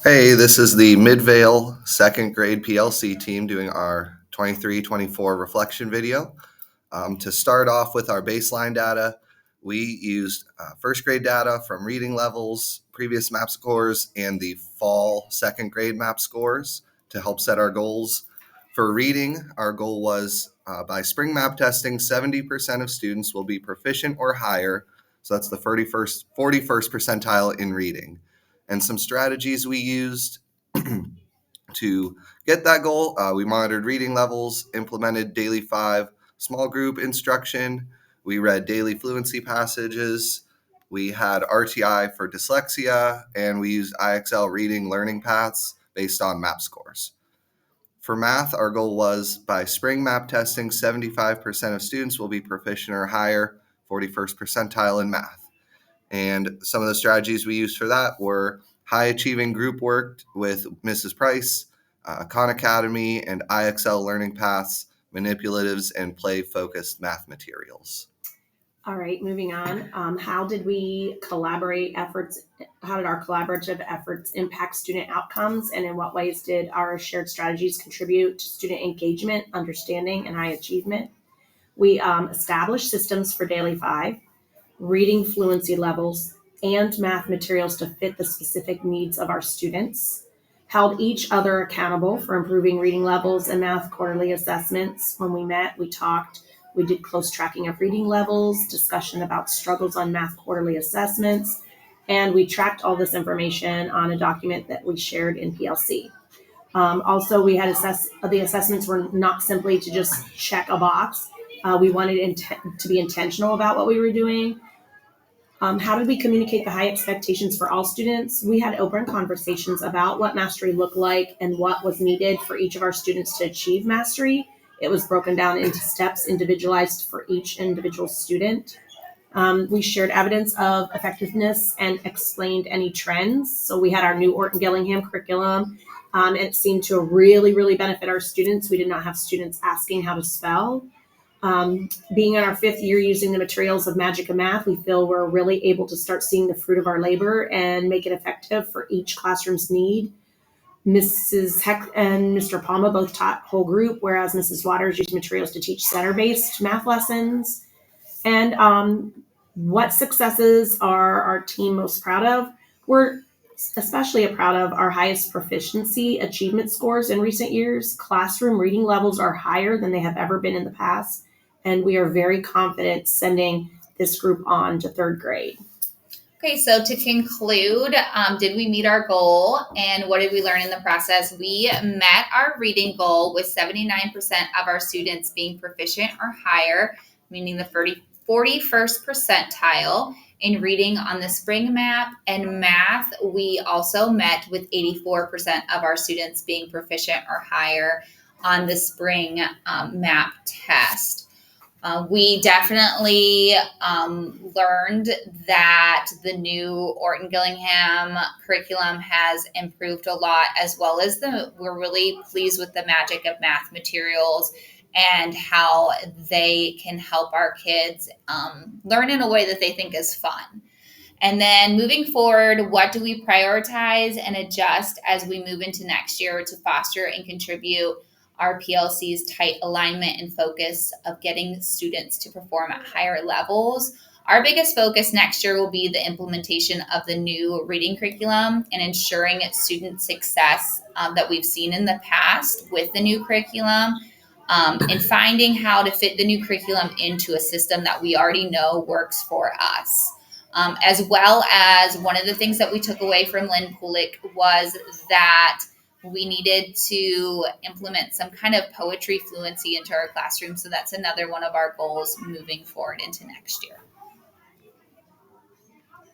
Hey, this is the Midvale second grade PLC team doing our 23-24 reflection video. To start off with our baseline data, we used first grade data from reading levels, previous MAP scores, and the fall second grade MAP scores to help set our goals. For reading, our goal was by spring MAP testing, 70% of students will be proficient or higher. So that's the 41st percentile in reading. And some strategies we used to get that goal. We monitored reading levels, implemented daily 5 small group instruction. We read daily fluency passages. We had RTI for dyslexia, and we used IXL reading learning paths based on MAP scores. For math, our goal was by spring MAP testing, 75% of students will be proficient or higher, 41st percentile in math. And some of the strategies we used for that were high achieving group work with Mrs. Price, Khan Academy, and IXL learning paths, manipulatives, and play-focused math materials. All right, moving on. How did our collaborative efforts impact student outcomes, and in what ways did our shared strategies contribute to student engagement, understanding, and high achievement? We established systems for daily 5, reading fluency levels, and math materials to fit the specific needs of our students, held each other accountable for improving reading levels and math quarterly assessments. When we met, we talked. We did close tracking of reading levels, discussion about struggles on math quarterly assessments, and we tracked all this information on a document that we shared in PLC. Also, we had the assessments were not simply to just check a box. We wanted to be intentional about what we were doing. How did we communicate the high expectations for all students? We had open conversations about what mastery looked like and what was needed for each of our students to achieve mastery. It was broken down into steps individualized for each individual student. We shared evidence of effectiveness and explained any trends. So we had our new Orton-Gillingham curriculum. It seemed to really, really benefit our students. We did not have students asking how to spell. Being in our 5th year using the materials of Magic of Math, we feel we're really able to start seeing the fruit of our labor and make it effective for each classroom's need. Mrs. Heck and Mr. Palma both taught whole group, whereas Mrs. Waters used materials to teach center-based math lessons. And what successes are our team most proud of? We're especially proud of our highest proficiency achievement scores in recent years. Classroom reading levels are higher than they have ever been in the past, and we are very confident sending this group on to 3rd grade. Okay, so to conclude, did we meet our goal, and what did we learn in the process? We met our reading goal with 79% of our students being proficient or higher, meaning the 41st percentile in reading on the spring MAP. And math, we also met with 84% of our students being proficient or higher on the spring MAP test. We definitely learned that the new Orton-Gillingham curriculum has improved a lot, as well as we're really pleased with the Magic of Math materials and how they can help our kids learn in a way that they think is fun. And then moving forward, what do we prioritize and adjust as we move into next year to foster and contribute our PLC's tight alignment and focus of getting students to perform at higher levels? Our biggest focus next year will be the implementation of the new reading curriculum and ensuring student success that we've seen in the past with the new curriculum, and finding how to fit the new curriculum into a system that we already know works for us. As well as one of the things that we took away from Lynn Pulick was that we needed to implement some kind of poetry fluency into our classroom. So that's another one of our goals moving forward into next year.